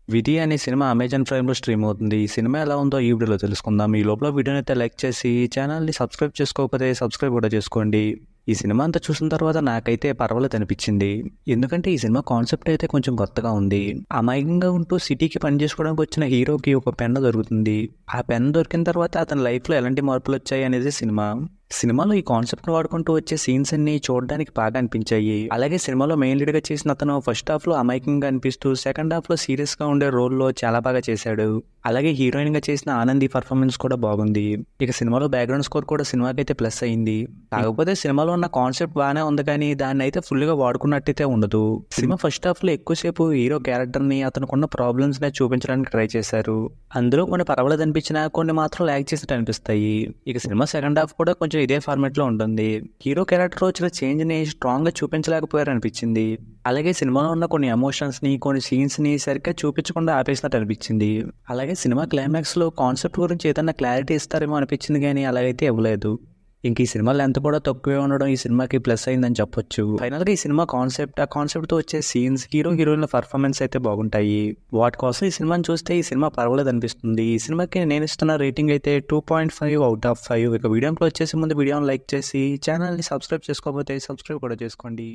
విధి అనే cinema Amazon ప్రైమ్‌లో stream అవుతుంది. ఈ సినిమా ఎలా ఉందో ఈ వీడియోలో తెలుసుకుందాం. ఈ లోపల వీడియోని అయితే లైక్ చేసి ఛానల్‌ని సబ్స్క్రైబ్ చేసుకోకపోతే సబ్స్క్రైబ్ కూడా చేసుకోండి. ఈ సినిమా అంతా చూసిన తర్వాత నాకైతే పర్వాలేదు అనిపించింది. ఎందుకంటే ఈ సినిమా కాన్సెప్ట్ అయితే కొంచెం కొత్తగా ఉంది. అమాయకంగా ఉంటూ సిటీకి పని చేసుకోవడానికి వచ్చిన హీరోకి ఒక పెన్ దొరుకుతుంది. ఆ పెన్ దొరికిన తర్వాత అతని లైఫ్‌లో ఎలాంటి మార్పులు వచ్చాయి అనేది సినిమా. సినిమాలో ఈ కాన్సెప్ట్‌ని వాడుకుంటూ వచ్చే సీన్స్ అన్ని చూడడానికి బాగా అనిపించాయి. అలాగే సినిమాలో మెయిన్ లీడ్‌గా చేసిన అతను ఫస్ట్ హాఫ్‌లో అమాయకంగా అనిపిస్తూ సెకండ్ హాఫ్‌లో సీరియస్‌గా ఉండే రోల్‌లో చాలా బాగా చేశాడు. అలాగే హీరోయిన్‌గా చేసిన ఆనంది పర్ఫార్మెన్స్ కూడా బాగుంది. ఇక సినిమాలో బ్యాక్‌గ్రౌండ్ స్కోర్ కూడా సినిమాకైతే ప్లస్ అయింది. కాకపోతే సినిమాలో ఉన్న కాన్సెప్ట్ బాగానే ఉంది కానీ దాన్ని అయితే ఫుల్‌గా వాడుకున్నట్టయితే ఉండదు. సినిమా ఫస్ట్ హాఫ్‌లో ఎక్కువసేపు హీరో క్యారెక్టర్‌ని అతనుకున్న ప్రాబ్లమ్స్‌ని చూపించడానికి ట్రై చేశారు. అందులో కొన్ని పర్వాలేదు అనిపించినా కొన్ని మాత్రం ల్యాగ్ చేసినట్టు అనిపిస్తాయి. ఇక సినిమా సెకండ్ హాఫ్ కూడా కొంచెం ఇదే ఫార్మాట్లో ఉంటుంది. హీరో క్యారెక్టర్ వచ్చిన చేంజ్ని స్ట్రాంగ్గా చూపించలేకపోయారు అనిపించింది. అలాగే సినిమాలో ఉన్న కొన్ని ఎమోషన్స్ని కొన్ని సీన్స్ని సరిగ్గా చూపించకుండా ఆపేసినట్టు అనిపించింది. అలాగే సినిమా క్లైమాక్స్లో కాన్సెప్ట్ గురించి ఏదైనా క్లారిటీ ఇస్తారేమో అనిపించింది కానీ అలాగైతే ఇవ్వలేదు. ఇంక ఈ సినిమా లెంత్ కూడా తక్కువే ఉండడం ఈ సినిమాకి ప్లస్ అయిందని చెప్పొచ్చు. ఫైనల్గా ఈ సినిమా కాన్సెప్ట్ ఆ కాన్సెప్ట్తో వచ్చే సీన్స్ హీరో హీరోయిన్ల పర్ఫార్మెన్స్ అయితే బాగుంటాయి. వాటి కోసం ఈ సినిమాని చూస్తే ఈ సినిమా పర్వాలేదు అనిపిస్తుంది. ఈ సినిమాకి నేను ఇస్తున్న రేటింగ్ అయితే 2.5 అవుట్ ఆఫ్ 5. ఇక వీడియోకి వచ్చేసి ముందు వీడియోని లైక్ చేసి ఛానల్ని సబ్స్క్రైబ్ చేసుకోకపోతే సబ్స్క్రైబ్ కూడా చేసుకోండి.